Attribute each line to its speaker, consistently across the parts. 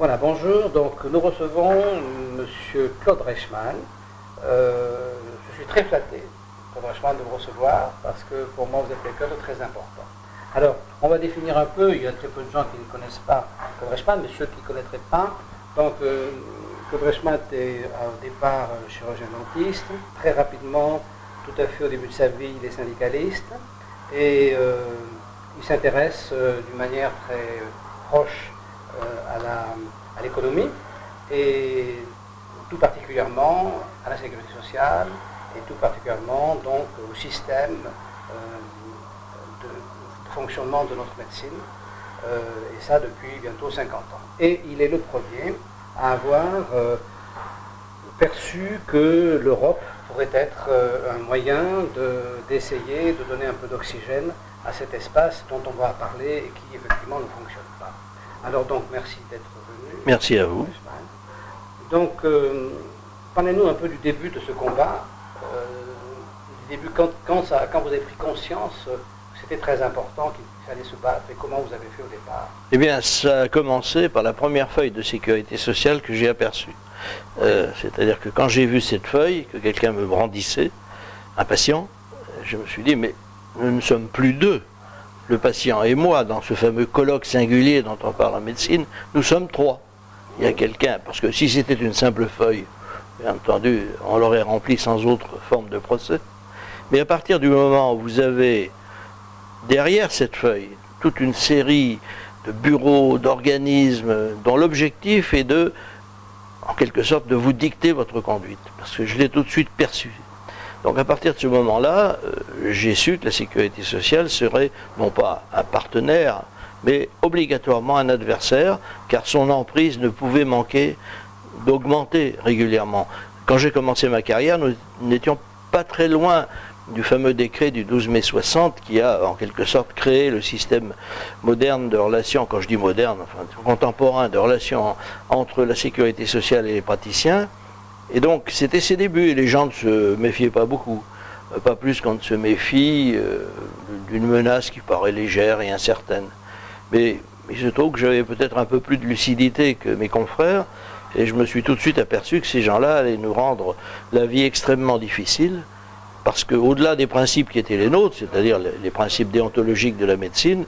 Speaker 1: Voilà, bonjour. Donc, nous recevons Monsieur Claude Reichmann. Je suis très flatté, Claude Reichmann, de vous recevoir parce que pour moi, vous êtes quelqu'un de très important. Alors, on va définir un peu. Il y a très peu de gens qui ne connaissent pas Claude Reichmann, mais ceux qui ne connaîtraient pas. Donc, Claude Reichmann est au départ chirurgien dentiste. Très rapidement, tout à fait au début de sa vie, il est syndicaliste et il s'intéresse d'une manière très proche à l'économie et tout particulièrement à la sécurité sociale et tout particulièrement donc au système de fonctionnement de notre médecine et ça depuis bientôt 50 ans. Et il est le premier à avoir perçu que l'Europe pourrait être un moyen d'essayer de donner un peu d'oxygène à cet espace dont on va parler et qui effectivement ne fonctionne pas. Alors donc, merci d'être venu.
Speaker 2: Merci à vous.
Speaker 1: Donc, parlez-nous un peu du début de ce combat, du début, quand vous avez pris conscience que c'était très important, qu'il fallait se battre, et comment vous avez fait au départ?
Speaker 2: Eh bien, ça a commencé par la première feuille de sécurité sociale que j'ai aperçue. C'est-à-dire que quand j'ai vu cette feuille, que quelqu'un me brandissait, un patient, je me suis dit, mais nous ne sommes plus deux. Le patient et moi, dans ce fameux colloque singulier dont on parle en médecine, nous sommes trois. Il y a quelqu'un, parce que si c'était une simple feuille, bien entendu, on l'aurait remplie sans autre forme de procès. Mais à partir du moment où vous avez derrière cette feuille toute une série de bureaux, d'organismes, dont l'objectif est de, en quelque sorte, de vous dicter votre conduite, parce que je l'ai tout de suite perçu. Donc à partir de ce moment-là, j'ai su que la sécurité sociale serait non pas un partenaire, mais obligatoirement un adversaire, car son emprise ne pouvait manquer d'augmenter régulièrement. Quand j'ai commencé ma carrière, nous n'étions pas très loin du fameux décret du 12 mai 60 qui a en quelque sorte créé le système moderne de relations, quand je dis moderne, enfin contemporain, de relations entre la sécurité sociale et les praticiens. Et donc, c'était ses débuts, et les gens ne se méfiaient pas beaucoup. Pas plus qu'on ne se méfie d'une menace qui paraît légère et incertaine. Mais il se trouve que j'avais peut-être un peu plus de lucidité que mes confrères, et je me suis tout de suite aperçu que ces gens-là allaient nous rendre la vie extrêmement difficile, parce qu'au-delà des principes qui étaient les nôtres, c'est-à-dire les principes déontologiques de la médecine,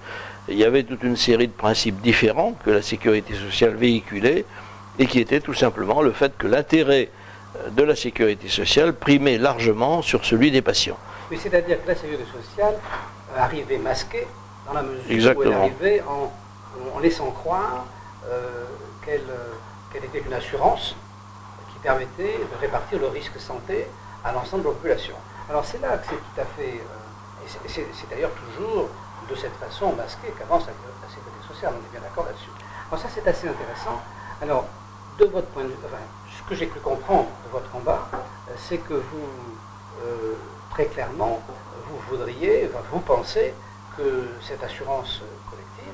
Speaker 2: il y avait toute une série de principes différents que la sécurité sociale véhiculait, et qui étaient tout simplement le fait que l'intérêt de la sécurité sociale primait largement sur celui des patients.
Speaker 1: Mais c'est-à-dire que la sécurité sociale arrivait masquée dans la mesure
Speaker 2: Exactement.
Speaker 1: où elle arrivait en laissant croire qu'elle était une assurance qui permettait de répartir le risque santé à l'ensemble de la population. Alors c'est là que c'est tout à fait, et c'est d'ailleurs toujours de cette façon masquée qu'avance la sécurité sociale, on est bien d'accord là-dessus. Alors ça c'est assez intéressant. Alors, de votre point de vue, enfin, ce que j'ai cru comprendre de votre combat, c'est que vous, très clairement, vous voudriez, enfin, vous pensez que cette assurance collective,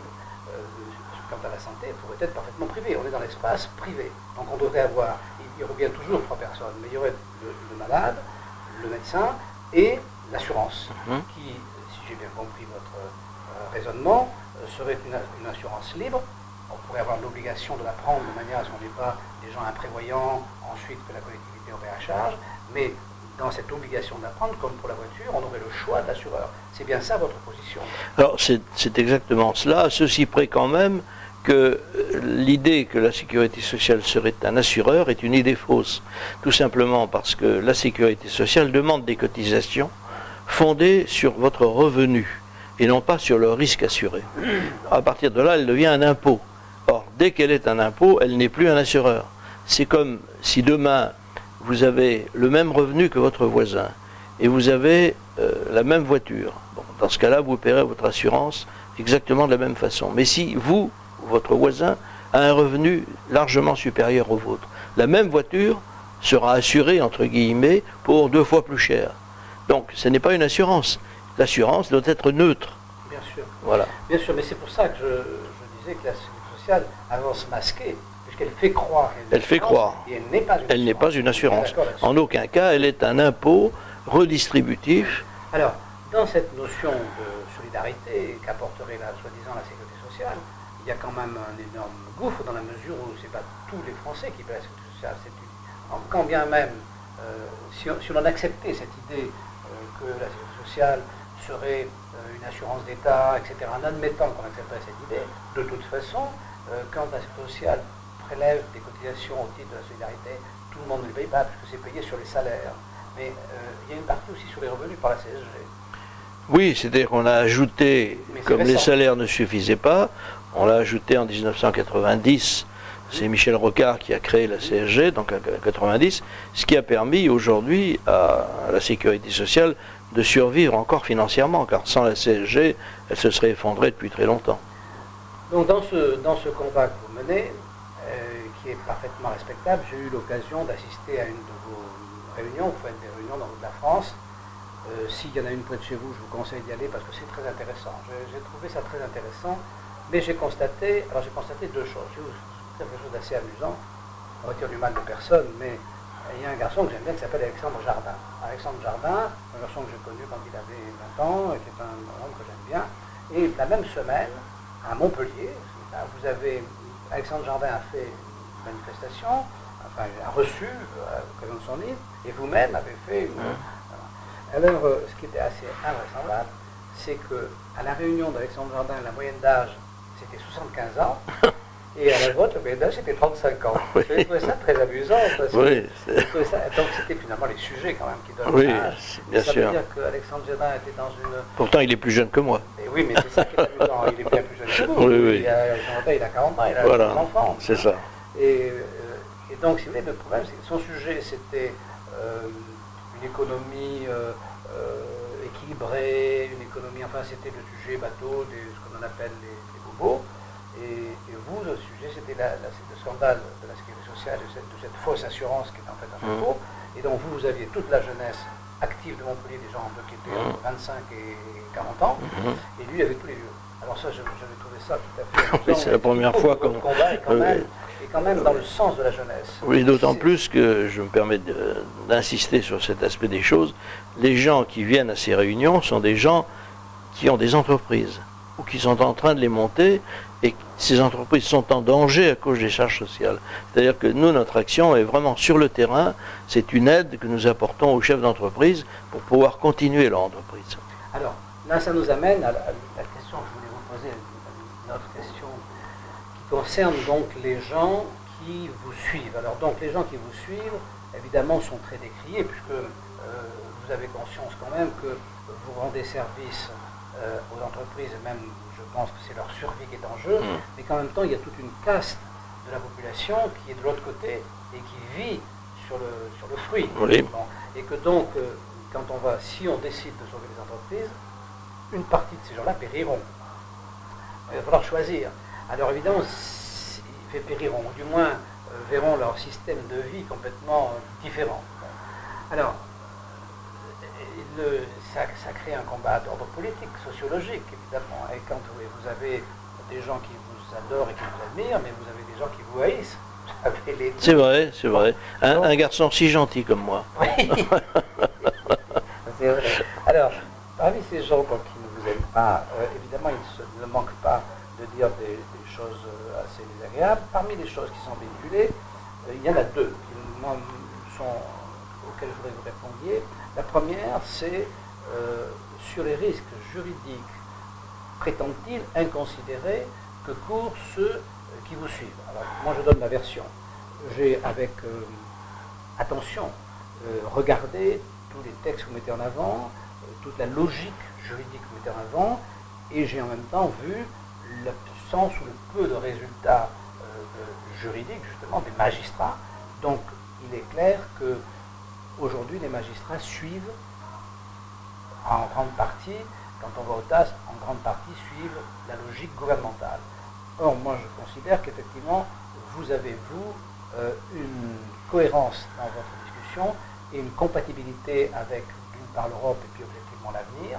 Speaker 1: quant à la santé, pourrait être parfaitement privée. On est dans l'espace privé. Donc on devrait avoir, il y aurait bien toujours trois personnes, mais il y aurait le malade, le médecin et l'assurance, qui, si j'ai bien compris votre raisonnement, serait une assurance libre. On pourrait avoir l'obligation de la prendre de manière à ce qu'on n'ait pas des gens imprévoyants, ensuite que la collectivité aurait à charge, mais dans cette obligation de la prendre, comme pour la voiture, on aurait le choix de l'assureur. C'est bien ça votre position?
Speaker 2: Alors c'est exactement cela, à ceci près quand même que l'idée que la sécurité sociale serait un assureur est une idée fausse, tout simplement parce que la sécurité sociale demande des cotisations fondées sur votre revenu et non pas sur le risque assuré. À partir de là, elle devient un impôt. Or, dès qu'elle est un impôt, elle n'est plus un assureur. C'est comme si demain, vous avez le même revenu que votre voisin et vous avez la même voiture. Bon, dans ce cas-là, vous paierez votre assurance exactement de la même façon. Mais si vous, votre voisin, a un revenu largement supérieur au vôtre, la même voiture sera assurée, entre guillemets, pour 2 fois plus cher. Donc, ce n'est pas une assurance. L'assurance doit être neutre.
Speaker 1: Bien sûr.
Speaker 2: Voilà.
Speaker 1: Bien sûr, mais c'est pour ça que je disais que la sécurité sociale avance masquée, puisqu'elle fait croire.
Speaker 2: Elle fait croire.
Speaker 1: Et elle n'est pas une assurance.
Speaker 2: En aucun cas, elle est un impôt redistributif.
Speaker 1: Alors, dans cette notion de solidarité qu'apporterait soi-disant la sécurité sociale, il y a quand même un énorme gouffre dans la mesure où ce n'est pas tous les Français qui paient la sécurité sociale. Quand bien même, si on acceptait cette idée que la sécurité sociale serait une assurance d'État, etc., en admettant qu'on accepterait cette idée, de toute façon, quand la sécurité sociale prélève des cotisations au titre de la solidarité, tout le monde ne le paye pas, puisque c'est payé sur les salaires. Mais il y a une partie aussi sur les revenus par la CSG.
Speaker 2: Oui, c'est-à-dire qu'on a ajouté, comme les salaires ne suffisaient pas, on l'a ajouté en 1990. C'est Michel Rocard qui a créé la CSG, donc en 1990, ce qui a permis aujourd'hui à la sécurité sociale de survivre encore financièrement, car sans la CSG, elle se serait effondrée depuis très longtemps.
Speaker 1: Donc dans ce combat que vous menez, qui est parfaitement respectable, j'ai eu l'occasion d'assister à une de vos réunions, vous faites des réunions dans toute la France. S'il y en a une près de chez vous, je vous conseille d'y aller parce que c'est très intéressant. J'ai trouvé ça très intéressant, mais j'ai constaté deux choses. Je vais vous dire quelque chose d'assez amusant, on retire du mal de personne, mais il y a un garçon que j'aime bien qui s'appelle Alexandre Jardin. Alexandre Jardin, un garçon que j'ai connu quand il avait 20 ans, qui est un homme que j'aime bien. Et la même semaine, à Montpellier, vous avez, Alexandre Jardin a fait une manifestation, enfin a reçu à l'occasion de son livre, et vous-même avez fait une... Alors, ce qui était assez invraisemblable, c'est qu'à la réunion d'Alexandre Jardin, la moyenne d'âge, c'était 75 ans, et à la vôtre, la moyenne d'âge, c'était 35 ans.
Speaker 2: Oui.
Speaker 1: J'ai trouvé ça très amusant, parce que
Speaker 2: Oui,
Speaker 1: donc c'était finalement les sujets quand même qui donnent
Speaker 2: oui,
Speaker 1: l'âge.
Speaker 2: bien
Speaker 1: Ça
Speaker 2: sûr.
Speaker 1: veut dire qu'Alexandre Jardin était dans une...
Speaker 2: Pourtant, il est plus jeune que moi.
Speaker 1: Et oui, mais c'est ça qui est amusant, il est bien plus jeune que vous.
Speaker 2: Oui, oui.
Speaker 1: Alexandre Jardin, il a 40 ans, il a
Speaker 2: Voilà,
Speaker 1: des enfants.
Speaker 2: c'est ça.
Speaker 1: Et donc, si vous voulez, le problème, c'est que son sujet, c'était une économie équilibrée, une économie, enfin, c'était le sujet bateau, ce qu'on appelle les bobos. Et vous, le sujet, c'était le scandale de la sécurité sociale, de cette fausse assurance qui est en fait un faux. Et donc, vous aviez toute la jeunesse active de Montpellier, des gens qui étaient entre 25 et 40 ans, et lui, il avait tous les vieux. Alors ça, j'avais trouvé ça tout à fait amusant.
Speaker 2: Oui, c'est la première fois
Speaker 1: que le combat est quand même dans le sens de la jeunesse.
Speaker 2: Oui, d'autant plus que je me permets d'insister sur cet aspect des choses. Les gens qui viennent à ces réunions sont des gens qui ont des entreprises ou qui sont en train de les monter, et ces entreprises sont en danger à cause des charges sociales. C'est-à-dire que nous, notre action est vraiment sur le terrain, c'est une aide que nous apportons aux chefs d'entreprise pour pouvoir continuer leur entreprise.
Speaker 1: Alors, là, ça nous amène à la question que je voulais vous poser, une autre question qui concerne donc les gens qui vous suivent. Alors, donc, les gens qui vous suivent, évidemment, sont très décriés, puisque vous avez conscience quand même que vous rendez service aux entreprises, et même, je pense que c'est leur survie qui est en jeu, mais qu'en même temps, il y a toute une caste de la population qui est de l'autre côté et qui vit sur le fruit.
Speaker 2: Oui.
Speaker 1: Bon. Et que donc, quand si on décide de sauver les entreprises, une partie de ces gens-là périront. Il va falloir choisir. Alors évidemment, ils périront, ou du moins verront leur système de vie complètement différent. Alors, ça crée un combat d'ordre politique, sociologique, évidemment. Et quand vous avez des gens qui vous adorent et qui vous admirent, mais vous avez des gens qui vous haïssent. Vous avez les deux.
Speaker 2: C'est vrai, c'est vrai. Un garçon si gentil comme moi.
Speaker 1: Oui. C'est vrai. Alors, parmi ces gens qui ne vous aiment pas, évidemment, il ne manque pas de dire des choses assez désagréables. Parmi les choses qui sont véhiculées, il y en a deux qui, moi, auxquelles je voudrais que vous répondiez. La première, c'est sur les risques juridiques, prétendent-ils, inconsidérés, que courent ceux qui vous suivent. Alors, moi, je donne ma version. J'ai, avec attention, regardé tous les textes que vous mettez en avant, toute la logique juridique que vous mettez en avant, et j'ai en même temps vu l'absence ou le peu de résultats juridiques, justement, des magistrats. Donc, il est clair que aujourd'hui, les magistrats suivent en grande partie, quand on va au TAS, en grande partie suivent la logique gouvernementale. Or, moi, je considère qu'effectivement, vous avez, une cohérence dans votre discussion et une compatibilité avec, d'une part, l'Europe et puis, objectivement, l'avenir.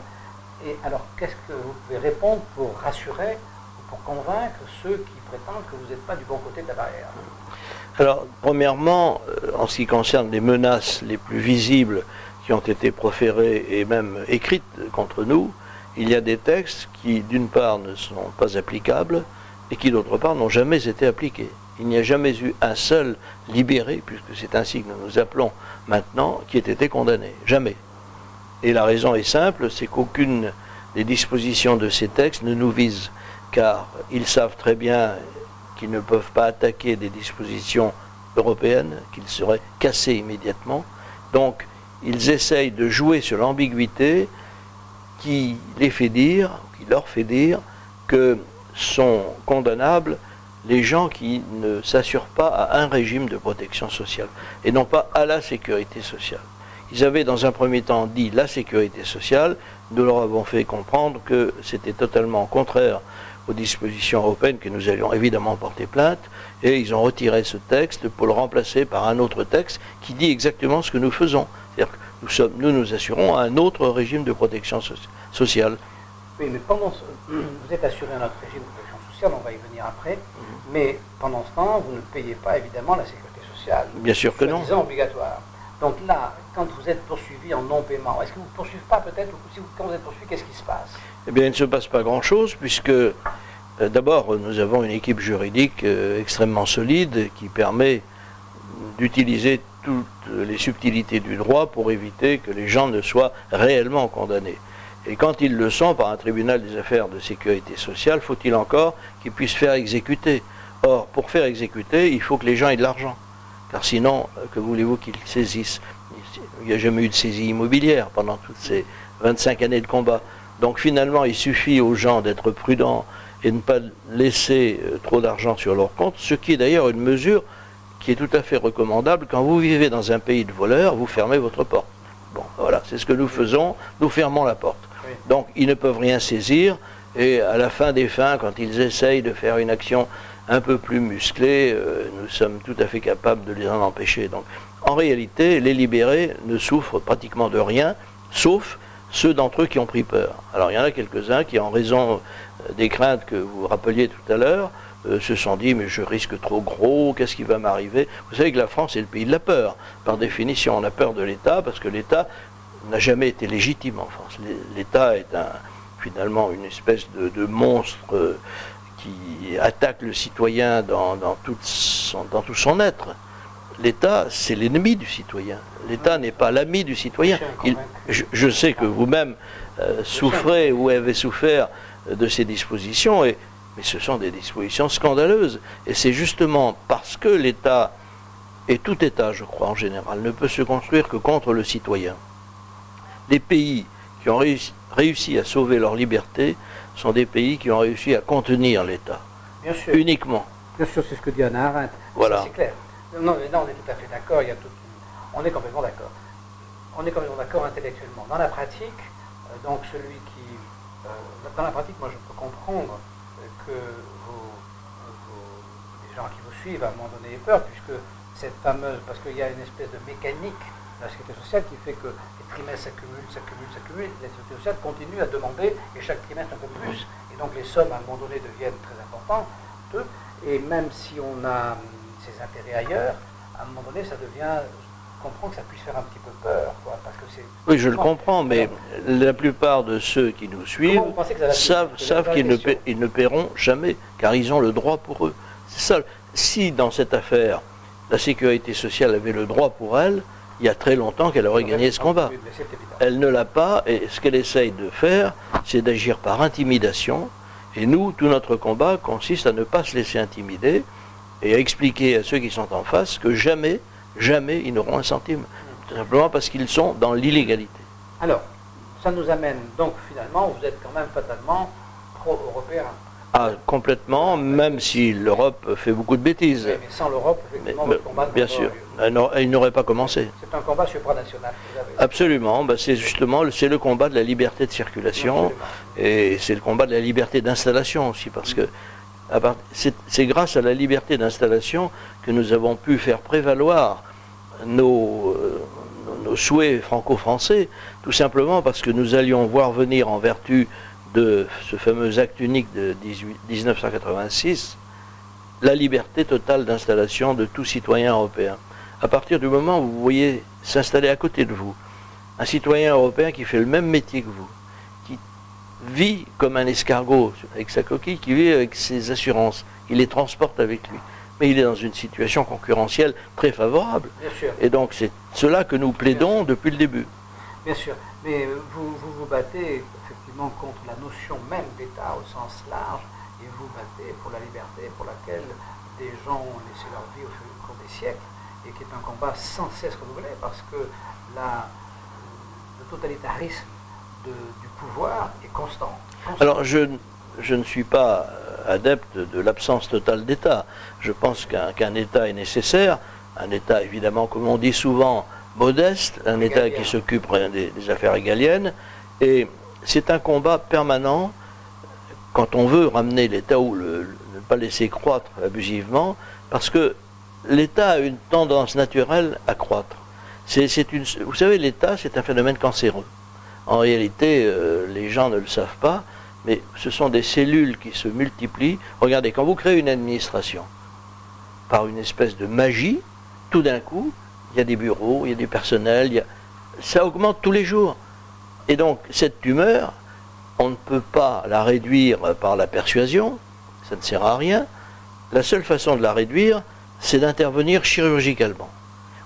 Speaker 1: Et alors, qu'est-ce que vous pouvez répondre pour rassurer ou pour convaincre ceux qui prétendent que vous n'êtes pas du bon côté de la barrière?
Speaker 2: Alors, premièrement, en ce qui concerne les menaces les plus visibles qui ont été proférées et même écrites contre nous, il y a des textes qui, d'une part, ne sont pas applicables et qui d'autre part n'ont jamais été appliquées. Il n'y a jamais eu un seul libéré, puisque c'est ainsi que nous nous appelons maintenant, qui ait été condamné. Jamais. Et la raison est simple, c'est qu'aucune des dispositions de ces textes ne nous vise, car ils savent très bien qu'ils ne peuvent pas attaquer des dispositions européennes, qu'ils seraient cassés immédiatement. Donc, ils essayent de jouer sur l'ambiguïté qui les fait dire, qui leur fait dire que sont condamnables les gens qui ne s'assurent pas à un régime de protection sociale et non pas à la sécurité sociale. Ils avaient dans un premier temps dit la sécurité sociale, nous leur avons fait comprendre que c'était totalement contraire aux dispositions européennes, que nous allions évidemment porter plainte, et ils ont retiré ce texte pour le remplacer par un autre texte qui dit exactement ce que nous faisons. C'est-à-dire que nous assurons à un autre régime de protection sociale.
Speaker 1: Oui, mais pendant vous êtes assuré à notre régime de protection sociale, on va y venir après, mais pendant ce temps, vous ne payez pas évidemment la sécurité sociale.
Speaker 2: Bien sûr que non.
Speaker 1: C'est obligatoire. Donc là, quand vous êtes poursuivi en non-paiement, est-ce que vous ne poursuivez pas peut-être, ou quand vous êtes poursuivi, qu'est-ce qui se passe?
Speaker 2: Eh bien, il ne se passe pas grand-chose, puisque d'abord, nous avons une équipe juridique extrêmement solide qui permet d'utiliser toutes les subtilités du droit pour éviter que les gens ne soient réellement condamnés. Et quand ils le sont par un tribunal des affaires de sécurité sociale, faut-il encore qu'ils puissent faire exécuter. Or, pour faire exécuter, il faut que les gens aient de l'argent. Car sinon, que voulez-vous qu'ils saisissent? Il n'y a jamais eu de saisie immobilière pendant toutes ces 25 années de combat. Donc finalement, il suffit aux gens d'être prudents et de ne pas laisser trop d'argent sur leur compte, ce qui est d'ailleurs une mesure qui est tout à fait recommandable. Quand vous vivez dans un pays de voleurs, vous fermez votre porte. Bon, voilà, c'est ce que nous faisons, nous fermons la porte.
Speaker 1: Oui.
Speaker 2: Donc, ils ne peuvent rien saisir, et à la fin des fins, quand ils essayent de faire une action un peu plus musclée, nous sommes tout à fait capables de les en empêcher. Donc, en réalité, les libérés ne souffrent pratiquement de rien, sauf ceux d'entre eux qui ont pris peur. Alors, il y en a quelques-uns qui, en raison des craintes que vous rappeliez tout à l'heure, se sont dit, mais je risque trop gros, qu'est-ce qui va m'arriver? Vous savez que la France est le pays de la peur. Par définition, on a peur de l'État, parce que l'État n'a jamais été légitime en France. L'État est finalement une espèce de monstre qui attaque le citoyen dans tout son être. L'État, c'est l'ennemi du citoyen. L'État n'est pas l'ami du citoyen. Je sais que vous-même souffrez ou avez souffert de ces dispositions, mais ce sont des dispositions scandaleuses. Et c'est justement parce que l'État, et tout État, je crois en général, ne peut se construire que contre le citoyen. Les pays qui ont réussi à sauver leur liberté sont des pays qui ont réussi à contenir l'État.
Speaker 1: Bien sûr.
Speaker 2: Uniquement.
Speaker 1: Bien sûr, c'est ce que dit Hannah Arendt.
Speaker 2: Voilà.
Speaker 1: C'est clair. Non, on est tout à fait d'accord. On est complètement d'accord. On est complètement d'accord intellectuellement. Dans la pratique, donc dans la pratique, moi je peux comprendre que les gens qui vous suivent à un moment donné aient peur, puisque cette fameuse, parce qu'il y a une espèce de mécanique de la sécurité sociale qui fait que les trimestres s'accumulent, la sécurité sociale continue à demander, et chaque trimestre un peu plus, et donc les sommes à un moment donné deviennent très importantes, et même si on a ses intérêts ailleurs, à un moment donné ça devient, je comprends que ça puisse faire un petit peu peur, quoi, parce que c'est...
Speaker 2: Oui, je le comprends, mais la plupart de ceux qui nous suivent savent qu'ils ne paieront jamais, car ils ont le droit pour eux. C'est ça. Si dans cette affaire, la sécurité sociale avait le droit pour elle, il y a très longtemps qu'elle aurait gagné ce combat. Elle ne l'a pas, et ce qu'elle essaye de faire, c'est d'agir par intimidation. Et nous, tout notre combat consiste à ne pas se laisser intimider et à expliquer à ceux qui sont en face que jamais, jamais ils n'auront un centime. Tout simplement parce qu'ils sont dans l'illégalité.
Speaker 1: Alors, ça nous amène donc finalement, vous êtes quand même fatalement pro-européen.
Speaker 2: Ah, complètement, même si l'Europe fait beaucoup de bêtises.
Speaker 1: Oui, mais sans l'Europe, effectivement, votre combat
Speaker 2: bien sûr, il n'aurait pas commencé.
Speaker 1: C'est un combat supranational.
Speaker 2: Absolument, c'est justement le combat de la liberté de circulation, et c'est le combat de la liberté d'installation aussi, parce que c'est grâce à la liberté d'installation que nous avons pu faire prévaloir nos souhaits franco-français, tout simplement parce que nous allions voir venir en vertu de ce fameux acte unique de 1986, la liberté totale d'installation de tout citoyen européen. À partir du moment où vous voyez s'installer à côté de vous un citoyen européen qui fait le même métier que vous, qui vit comme un escargot avec sa coquille, qui vit avec ses assurances. Il les transporte avec lui. Mais il est dans une situation concurrentielle très favorable.
Speaker 1: Bien sûr.
Speaker 2: Et donc c'est cela que nous plaidons depuis le début.
Speaker 1: Bien sûr. Mais vous battez effectivement contre la notion même d'État au sens large, et vous battez pour la liberté pour laquelle des gens ont laissé leur vie au cours des siècles, et qui est un combat sans cesse renouvelé, parce que le totalitarisme du pouvoir est constant.
Speaker 2: Alors je ne suis pas adepte de l'absence totale d'État. Je pense qu'un État est nécessaire, un État évidemment, comme on dit souvent, modeste, un État qui s'occupe des affaires régaliennes, et c'est un combat permanent quand on veut ramener l'État ou ne pas laisser croître abusivement, parce que l'État a une tendance naturelle à croître. Vous savez, l'État, c'est un phénomène cancéreux. En réalité, les gens ne le savent pas, mais ce sont des cellules qui se multiplient. Regardez, quand vous créez une administration, par une espèce de magie, tout d'un coup, il y a des bureaux, il y a du personnel, ça augmente tous les jours. Et donc, cette tumeur, on ne peut pas la réduire par la persuasion, ça ne sert à rien. La seule façon de la réduire, c'est d'intervenir chirurgicalement.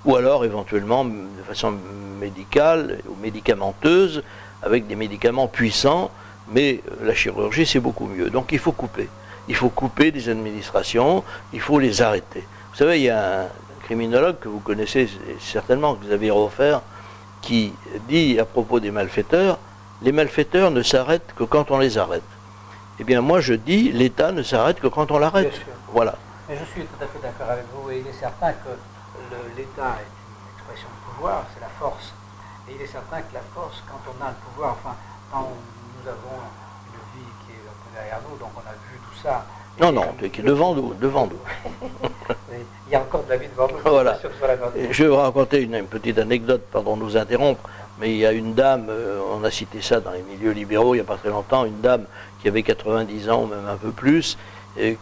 Speaker 2: Ou alors, éventuellement, de façon médicale ou médicamenteuse, avec des médicaments puissants, mais la chirurgie, c'est beaucoup mieux. Donc, il faut couper. Il faut couper des administrations, il faut les arrêter. Vous savez, il y a un criminologue que vous connaissez certainement, Xavier Hofer, qui dit à propos des malfaiteurs, les malfaiteurs ne s'arrêtent que quand on les arrête. Eh bien, moi, je dis, l'État ne s'arrête que quand on l'arrête. Voilà.
Speaker 1: Mais je suis tout à fait d'accord avec vous, et il est certain que l'État est une expression de pouvoir, c'est la force. Et il est certain que la force, quand on a le pouvoir, enfin, quand nous avons une vie qui est un peu derrière nous, donc on a vu tout ça.
Speaker 2: Non, non, qui est devant nous, devant nous.
Speaker 1: Il y a encore de la vie devant nous.
Speaker 2: Voilà. Je vais vous raconter une petite anecdote, pardon de vous interrompre, mais il y a une dame, on a cité ça dans les milieux libéraux il n'y a pas très longtemps, une dame qui avait 90 ans, ou même un peu plus,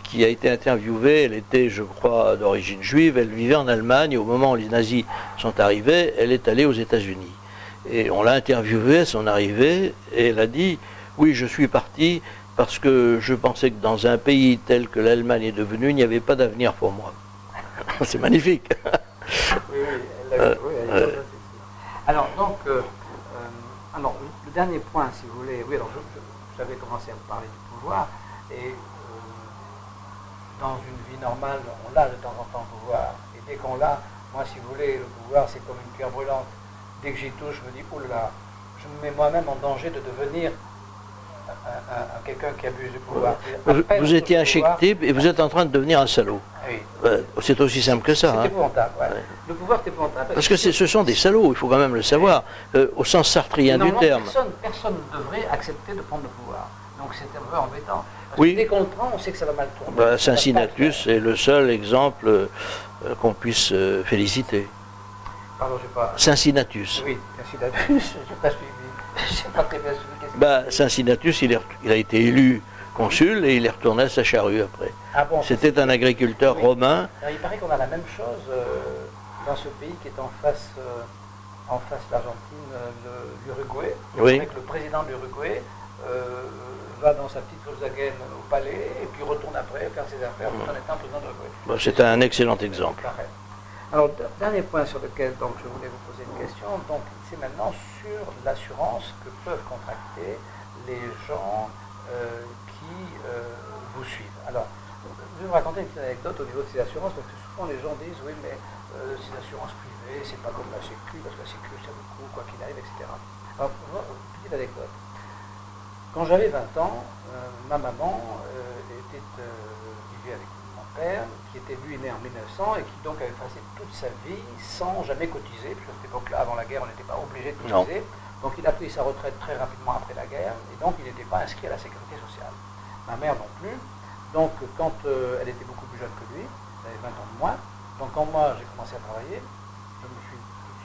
Speaker 2: qui a été interviewée. Elle était, je crois, d'origine juive, elle vivait en Allemagne, au moment où les nazis sont arrivés, elle est allée aux États-Unis. Et on l'a interviewée à son arrivée, et elle a dit, oui, je suis partie parce que je pensais que dans un pays tel que l'Allemagne est devenue, il n'y avait pas d'avenir pour moi. C'est magnifique.
Speaker 1: Oui, alors, donc, le dernier point, si vous voulez, oui, alors j'avais commencé à vous parler du pouvoir, et dans une vie normale, on a de temps en temps le pouvoir, et dès qu'on l'a, moi, si vous voulez, le pouvoir, c'est comme une pierre brûlante. Dès que j'y touche, je me dis, oh là là, je me mets moi-même en danger de devenir quelqu'un qui abuse du pouvoir.
Speaker 2: Vous étiez un chic type et vous êtes en train de devenir un salaud. Oui. C'est aussi simple que ça.
Speaker 1: C'est épouvantable. Ouais. Ouais. Le pouvoir, c'est épouvantable.
Speaker 2: Parce que ce sont des salauds, il faut quand même le savoir, au sens sartrien du terme.
Speaker 1: Personne ne devrait accepter de prendre le pouvoir. Donc c'est un peu embêtant. Parce
Speaker 2: oui.
Speaker 1: Que dès qu'on le prend, on sait que ça va mal tourner.
Speaker 2: Cincinnatus est le seul exemple qu'on puisse féliciter.
Speaker 1: Pardon, je sais pas.
Speaker 2: Cincinnatus.
Speaker 1: Oui, Cincinnatus, je n'ai pas suivi. Je sais pas très bien suivi.
Speaker 2: Cincinnatus, il a été élu consul et il est retourné à sa charrue après.
Speaker 1: Ah bon,
Speaker 2: c'était un agriculteur romain.
Speaker 1: Alors, il paraît qu'on a la même chose dans ce pays qui est en face de l'Argentine, l'Uruguay.
Speaker 2: Oui.
Speaker 1: Avec le président de l'Uruguay va dans sa petite Volkswagen au palais et puis retourne après faire ses affaires tout en étant président de l'Uruguay.
Speaker 2: C'est un excellent exemple.
Speaker 1: Alors, dernier point sur lequel donc, je voulais vous poser une question, donc c'est maintenant sur l'assurance que peuvent contracter les gens qui vous suivent. Alors, je vais vous raconter une petite anecdote au niveau de ces assurances, parce que souvent les gens disent, oui, mais ces assurances privées, c'est pas comme la Sécu, parce que la Sécu, ça vous coûte, quoi qu'il arrive, etc. Alors, petite anecdote. Quand j'avais 20 ans, ma maman vivait avec mon père, qui était lui né en 1900 et qui donc avait passé toute sa vie sans jamais cotiser, puisque à cette époque-là, avant la guerre, on n'était pas obligé de cotiser. Non. Donc il a pris sa retraite très rapidement après la guerre, et donc il n'était pas inscrit à la sécurité sociale. Ma mère non plus. Donc quand elle était beaucoup plus jeune que lui, elle avait 20 ans de moins, donc quand moi j'ai commencé à travailler, je me suis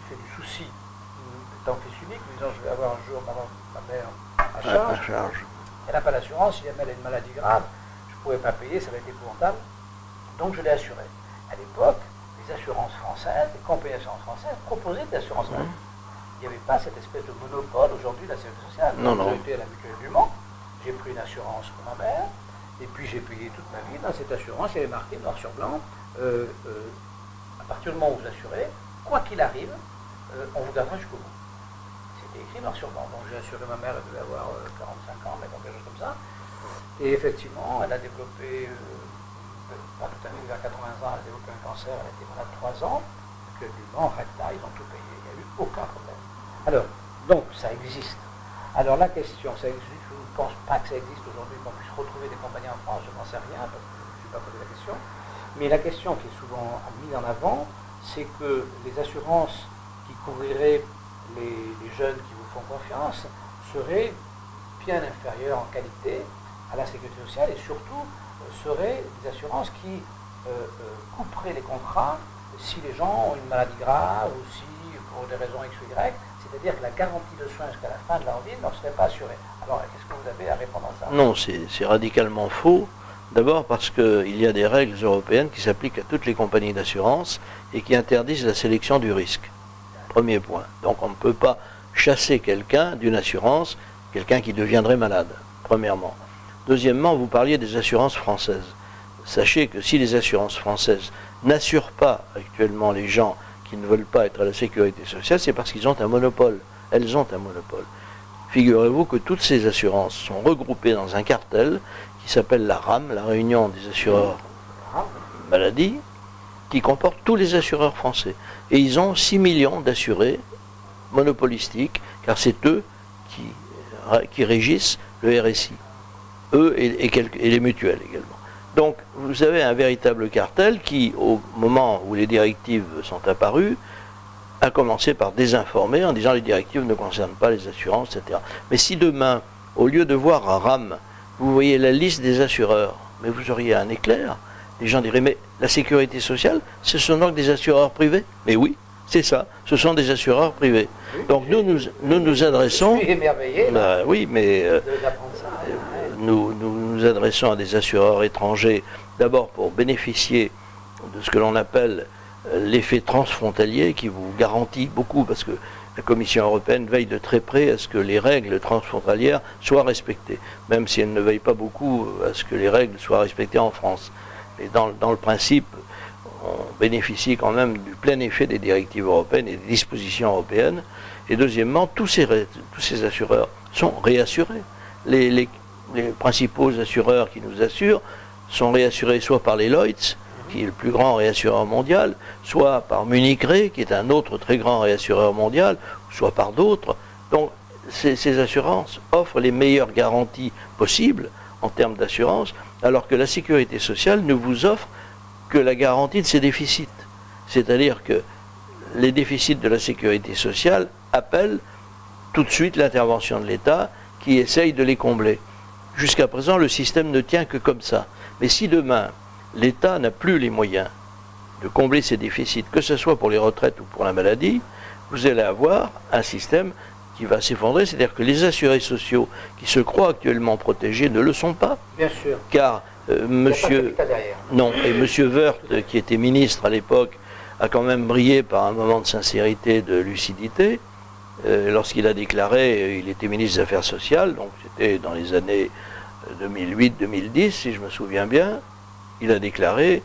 Speaker 1: fait du souci étant fils unique, me disant je vais avoir un jour ma mère à charge. Elle n'a pas d'assurance, si jamais elle a une maladie grave, je ne pouvais pas payer, ça va être épouvantable. Donc je l'ai assurée. À l'époque, les assurances françaises, les compagnies d'assurance françaises proposaient des assurances maladie. Il n'y avait pas cette espèce de monopole aujourd'hui de la sécurité sociale.
Speaker 2: Non, non.
Speaker 1: J'ai été à la mutuelle du Mans, j'ai pris une assurance pour ma mère, et puis j'ai payé toute ma vie. Dans cette assurance, il y avait marqué noir sur blanc, à partir du moment où vous assurez, quoi qu'il arrive, on vous gardera jusqu'au bout. C'était écrit noir sur blanc. Donc j'ai assuré ma mère, elle devait avoir 45 ans, mais quelque chose comme ça. Et effectivement, elle a développé, pas tout à fait vers 80 ans, elle a développé un cancer, elle a été malade 3 ans, que du recta, ils ont tout payé, il n'y a eu aucun problème. Alors, donc, ça existe. Alors la question, ça existe, je ne pense pas que ça existe aujourd'hui, qu'on puisse retrouver des compagnies en France, je n'en sais rien, parce que je ne me suis pas posé la question. Mais la question qui est souvent mise en avant, c'est que les assurances qui couvriraient les jeunes qui vous font confiance seraient bien inférieures en qualité à la sécurité sociale et surtout seraient des assurances qui couperaient les contrats si les gens ont une maladie grave ou si pour des raisons X ou Y, c'est-à-dire que la garantie de soins jusqu'à la fin de leur vie ne serait pas assurée. Alors qu'est-ce que vous avez à répondre à ça?
Speaker 2: Non, c'est radicalement faux. D'abord parce qu'il y a des règles européennes qui s'appliquent à toutes les compagnies d'assurance et qui interdisent la sélection du risque. Premier point. Donc on ne peut pas chasser quelqu'un d'une assurance, quelqu'un qui deviendrait malade, premièrement. Deuxièmement, vous parliez des assurances françaises. Sachez que si les assurances françaises n'assurent pas actuellement les gens qui ne veulent pas être à la sécurité sociale, c'est parce qu'ils ont un monopole. Elles ont un monopole. Figurez-vous que toutes ces assurances sont regroupées dans un cartel qui s'appelle la RAM, la Réunion des assureurs maladie, qui comporte tous les assureurs français. Et ils ont 6 millions d'assurés monopolistiques, car c'est eux qui régissent le RSI. Eux et les mutuelles également. Donc vous avez un véritable cartel qui, au moment où les directives sont apparues, a commencé par désinformer en disant les directives ne concernent pas les assurances, etc. Mais si demain, au lieu de voir un RAM, vous voyez la liste des assureurs, mais vous auriez un éclair, les gens diraient mais la sécurité sociale, ce sont donc des assureurs privés? Mais oui, c'est ça, ce sont des assureurs privés.
Speaker 1: Oui,
Speaker 2: donc nous adressons...
Speaker 1: Je suis émerveillé
Speaker 2: bah, oui, mais
Speaker 1: d'apprendre ça.
Speaker 2: nous adressons à des assureurs étrangers, d'abord pour bénéficier de ce que l'on appelle l'effet transfrontalier, qui vous garantit beaucoup, parce que la Commission européenne veille de très près à ce que les règles transfrontalières soient respectées, même si elle ne veille pas beaucoup à ce que les règles soient respectées en France. Mais dans le principe, on bénéficie quand même du plein effet des directives européennes et des dispositions européennes. Et deuxièmement, tous ces assureurs sont réassurés. Les principaux assureurs qui nous assurent sont réassurés soit par les Lloyds, qui est le plus grand réassureur mondial, soit par Munich Re, qui est un autre très grand réassureur mondial, soit par d'autres. Donc ces assurances offrent les meilleures garanties possibles en termes d'assurance, alors que la sécurité sociale ne vous offre que la garantie de ses déficits. C'est-à-dire que les déficits de la sécurité sociale appellent tout de suite l'intervention de l'État qui essaye de les combler. Jusqu'à présent, le système ne tient que comme ça. Mais si demain, l'État n'a plus les moyens de combler ses déficits, que ce soit pour les retraites ou pour la maladie, vous allez avoir un système qui va s'effondrer, c'est-à-dire que les assurés sociaux qui se croient actuellement protégés ne le sont pas.
Speaker 1: Bien sûr.
Speaker 2: Car monsieur Woerth, qui était ministre à l'époque, a quand même brillé par un moment de sincérité, de lucidité, lorsqu'il a déclaré, il était ministre des Affaires sociales, donc c'était dans les années 2008-2010, si je me souviens bien, il a déclaré,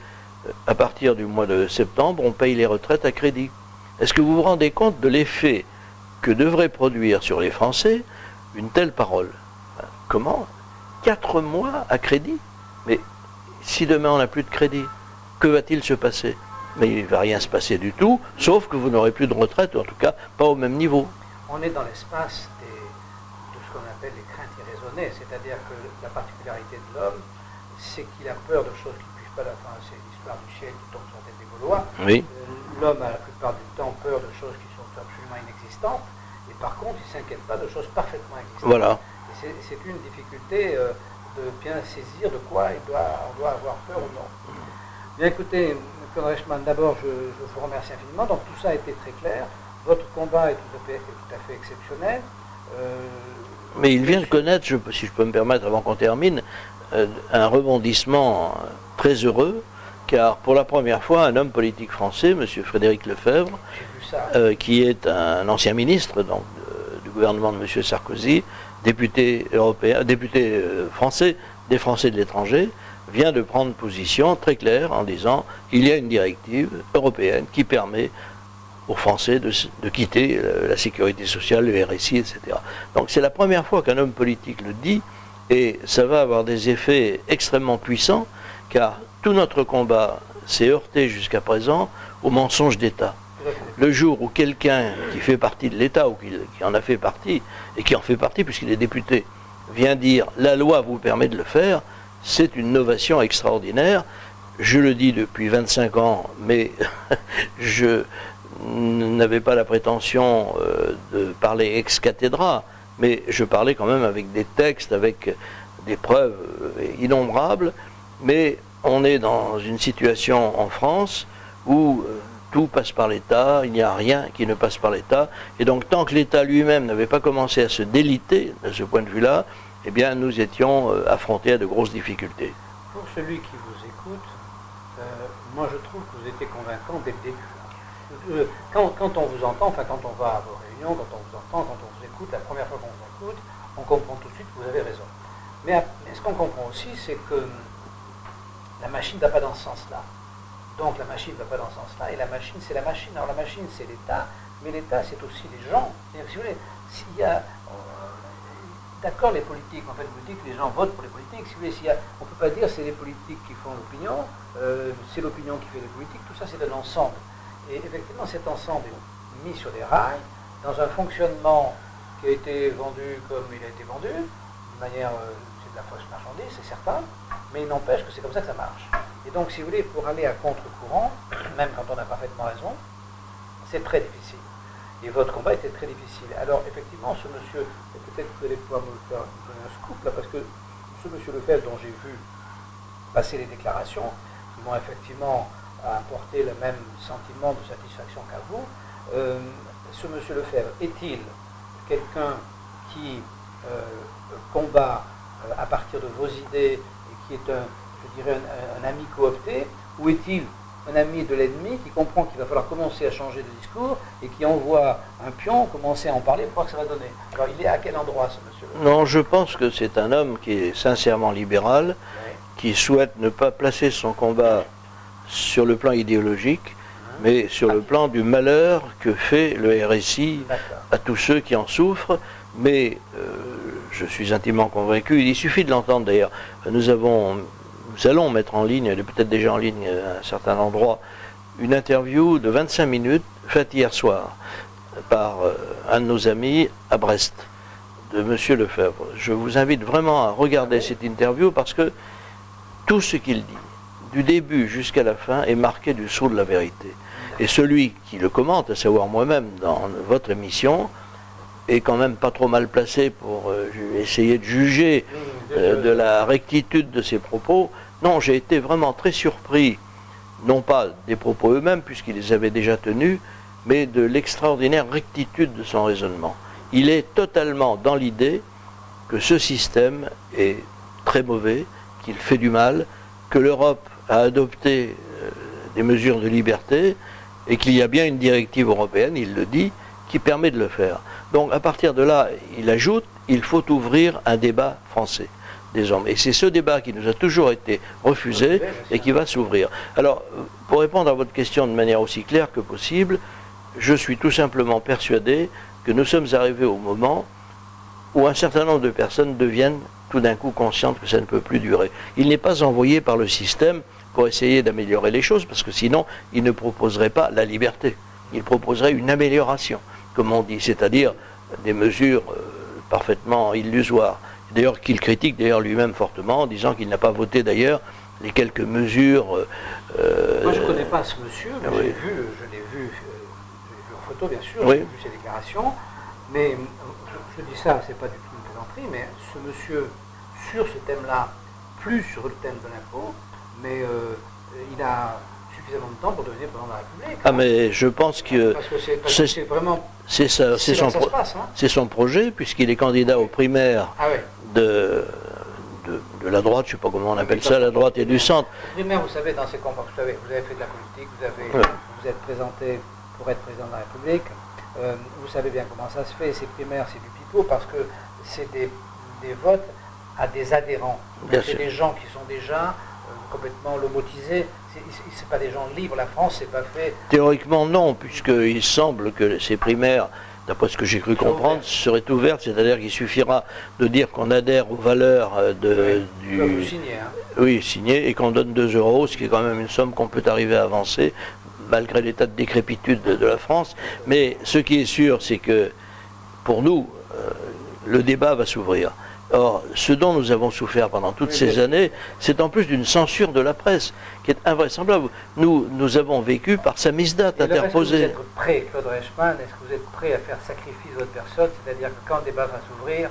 Speaker 2: à partir du mois de septembre, on paye les retraites à crédit. Est-ce que vous vous rendez compte de l'effet que devrait produire sur les Français une telle parole? Comment? 4 mois à crédit? Mais si demain on n'a plus de crédit, que va-t-il se passer? Mais il ne va rien se passer du tout, sauf que vous n'aurez plus de retraite, ou en tout cas pas au même niveau.
Speaker 1: On est dans l'espace de ce qu'on appelle les craintes irraisonnées, c'est-à-dire que la particularité de l'homme, c'est qu'il a peur de choses qui ne puissent pas la fin. C'est l'histoire du ciel qui tombe sur la tête des Gaulois.
Speaker 2: Oui.
Speaker 1: L'homme a la plupart du temps peur de choses qui sont absolument inexistantes, et par contre il ne s'inquiète pas de choses parfaitement existantes.
Speaker 2: Voilà.
Speaker 1: C'est une difficulté de bien saisir de quoi on doit avoir peur ou non. Bien écoutez, M. Reichmann, d'abord je vous remercie infiniment. Donc tout ça a été très clair. Votre combat est tout à fait exceptionnel.
Speaker 2: Mais il vient de connaître, si je peux me permettre avant qu'on termine, un rebondissement très heureux, car pour la première fois, un homme politique français, M. Frédéric Lefebvre, qui est un ancien ministre donc, du gouvernement de M. Sarkozy, député européen, député français, des Français de l'étranger, vient de prendre position très claire en disant il y a une directive européenne qui permet aux Français de quitter la sécurité sociale, le RSI, etc. Donc c'est la première fois qu'un homme politique le dit, et ça va avoir des effets extrêmement puissants, car tout notre combat s'est heurté jusqu'à présent au mensonge d'État. Le jour où quelqu'un qui fait partie de l'État, ou qui en a fait partie, et qui en fait partie puisqu'il est député, vient dire la loi vous permet de le faire, c'est une novation extraordinaire. Je le dis depuis 25 ans, mais je n'avais pas la prétention de parler ex cathedra, mais je parlais quand même avec des textes, avec des preuves innombrables, mais on est dans une situation en France où tout passe par l'État, il n'y a rien qui ne passe par l'État, et donc tant que l'État lui-même n'avait pas commencé à se déliter de ce point de vue-là, eh bien nous étions affrontés à de grosses difficultés.
Speaker 1: Pour celui qui vous écoute, moi je trouve que vous étiez convaincant dès le début. Quand on vous entend, enfin quand on va à vos réunions, quand on vous entend, quand on vous écoute, la première fois qu'on vous écoute, on comprend tout de suite que vous avez raison. Mais ce qu'on comprend aussi, c'est que la machine ne va pas dans ce sens-là. Donc la machine ne va pas dans ce sens-là, et la machine, c'est la machine. Alors la machine, c'est l'État, mais l'État, c'est aussi les gens. Si vous voulez, s'il y a... D'accord, les politiques, en fait, vous dites que les gens votent pour les politiques. Si vous voulez, on ne peut pas dire c'est les politiques qui font l'opinion, c'est l'opinion qui fait les politiques, tout ça c'est un ensemble. Et effectivement, cet ensemble est mis sur des rails, dans un fonctionnement qui a été vendu comme il a été vendu, de manière, c'est de la fausse marchandise, c'est certain, mais il n'empêche que c'est comme ça que ça marche. Et donc, si vous voulez, pour aller à contre-courant, même quand on a parfaitement raison, c'est très difficile. Et votre combat était très difficile. Alors, effectivement, ce monsieur, et peut-être que vous allez pouvoir me faire donner un scoop, là, parce que ce monsieur Lefebvre, dont j'ai vu passer les déclarations, qui m'ont effectivement apporté le même sentiment de satisfaction qu'à vous, ce monsieur Lefebvre, est-il quelqu'un qui combat à partir de vos idées et qui est je dirais, un ami coopté, ou est-il un ami de l'ennemi qui comprend qu'il va falloir commencer à changer de discours et qui envoie un pion commencer à en parler pour voir ce que ça va donner? Alors il est à quel endroit ce monsieur?
Speaker 2: Non, je pense que c'est un homme qui est sincèrement libéral,
Speaker 1: Oui.
Speaker 2: qui souhaite ne pas placer son combat sur le plan idéologique, mais sur le plan du malheur que fait le RSI à tous ceux qui en souffrent. Mais je suis intimement convaincu, il suffit de l'entendre d'ailleurs. Nous allons mettre en ligne, elle est peut-être déjà en ligne à un certain endroit, une interview de 25 minutes faite hier soir par un de nos amis à Brest, de M. Lefebvre. Je vous invite vraiment à regarder cette interview parce que tout ce qu'il dit, du début jusqu'à la fin, est marqué du sceau de la vérité. Et celui qui le commente, à savoir moi-même dans votre émission, est quand même pas trop mal placé pour essayer de juger de la rectitude de ses propos. Non, j'ai été vraiment très surpris, non pas des propos eux-mêmes, puisqu'il les avait déjà tenus, mais de l'extraordinaire rectitude de son raisonnement. Il est totalement dans l'idée que ce système est très mauvais, qu'il fait du mal, que l'Europe a adopté des mesures de liberté, et qu'il y a bien une directive européenne, il le dit, qui permet de le faire. Donc à partir de là, il ajoute, il faut ouvrir un débat français, désormais. Et c'est ce débat qui nous a toujours été refusé et qui va s'ouvrir. Alors, pour répondre à votre question de manière aussi claire que possible, je suis tout simplement persuadé que nous sommes arrivés au moment où un certain nombre de personnes deviennent tout d'un coup conscientes que ça ne peut plus durer. Il n'est pas envoyé par le système pour essayer d'améliorer les choses, parce que sinon, il ne proposerait pas la liberté. Il proposerait une amélioration, comme on dit, c'est-à-dire des mesures parfaitement illusoires. D'ailleurs, qu'il critique d'ailleurs lui-même fortement, en disant qu'il n'a pas voté d'ailleurs les quelques mesures...
Speaker 1: Moi, je ne connais pas ce monsieur, mais oui. Je l'ai vu en photo, bien sûr, oui. J'ai vu ses déclarations, mais je dis ça, c'est pas du tout une plaisanterie, mais ce monsieur, sur ce thème-là, plus sur le thème de l'impôt, mais il a suffisamment de temps pour devenir président de la République.
Speaker 2: Ah, mais je pense que...
Speaker 1: Parce que c'est vraiment...
Speaker 2: C'est son projet, puisqu'il est candidat aux primaires de la droite, je ne sais pas comment on appelle ça, la droite et du centre.
Speaker 1: Les primaires, vous savez, dans ces combats, vous avez fait de la politique, vous êtes présenté pour être président de la République, Vous savez bien comment ça se fait, ces primaires, c'est du pipeau, parce que c'est des votes à des adhérents. C'est des gens qui sont déjà complètement lobotisés. C'est pas des gens libres. La France, c'est pas fait.
Speaker 2: Théoriquement, non, puisqu'il semble que ces primaires, d'après ce que j'ai cru comprendre, seraient ouvertes, c'est-à-dire qu'il suffira de dire qu'on adhère aux valeurs
Speaker 1: Vous signez, hein.
Speaker 2: Oui, signer, et qu'on donne 2 €, ce qui est quand même une somme qu'on peut arriver à avancer, malgré l'état de décrépitude de la France. Mais ce qui est sûr, c'est que, pour nous, le débat va s'ouvrir. Or, ce dont nous avons souffert pendant toutes ces années, c'est en plus d'une censure de la presse, qui est invraisemblable. Nous avons vécu par sa mise date interposée.
Speaker 1: Est-ce que vous êtes prêt, Claude Reichmann, est-ce que vous êtes prêt à faire sacrifice de votre personne? C'est-à-dire que quand le débat va s'ouvrir,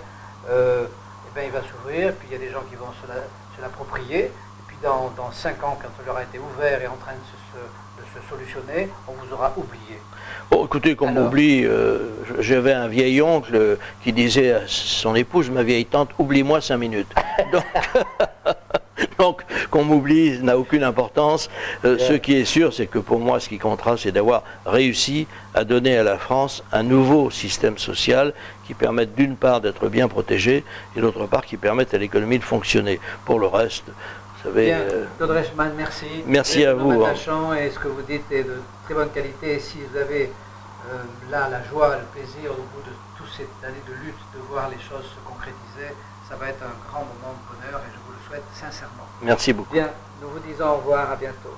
Speaker 1: il va s'ouvrir, puis il y a des gens qui vont se l'approprier, et puis dans 5 ans, quand il aura été ouvert et en train de se solutionner, on vous aura oublié.
Speaker 2: Bon, écoutez, qu'on m'oublie, j'avais un vieil oncle qui disait à son épouse, ma vieille tante, oublie-moi 5 minutes. Donc qu'on m'oublie n'a aucune importance. Ce qui est sûr, c'est que pour moi, ce qui comptera, c'est d'avoir réussi à donner à la France un nouveau système social qui permette d'une part d'être bien protégé et d'autre part qui permette à l'économie de fonctionner. Pour le reste, vous savez...
Speaker 1: Claude Reichmann, merci.
Speaker 2: Merci à vous.
Speaker 1: Attachant, et ce que vous dites est de très bonne qualité. Et si vous avez là la joie, le plaisir, au bout de toute cette année de lutte, de voir les choses se concrétiser, ça va être un grand moment de bonheur et je vous le souhaite sincèrement.
Speaker 2: Merci beaucoup.
Speaker 1: Bien, nous vous disons au revoir, à bientôt.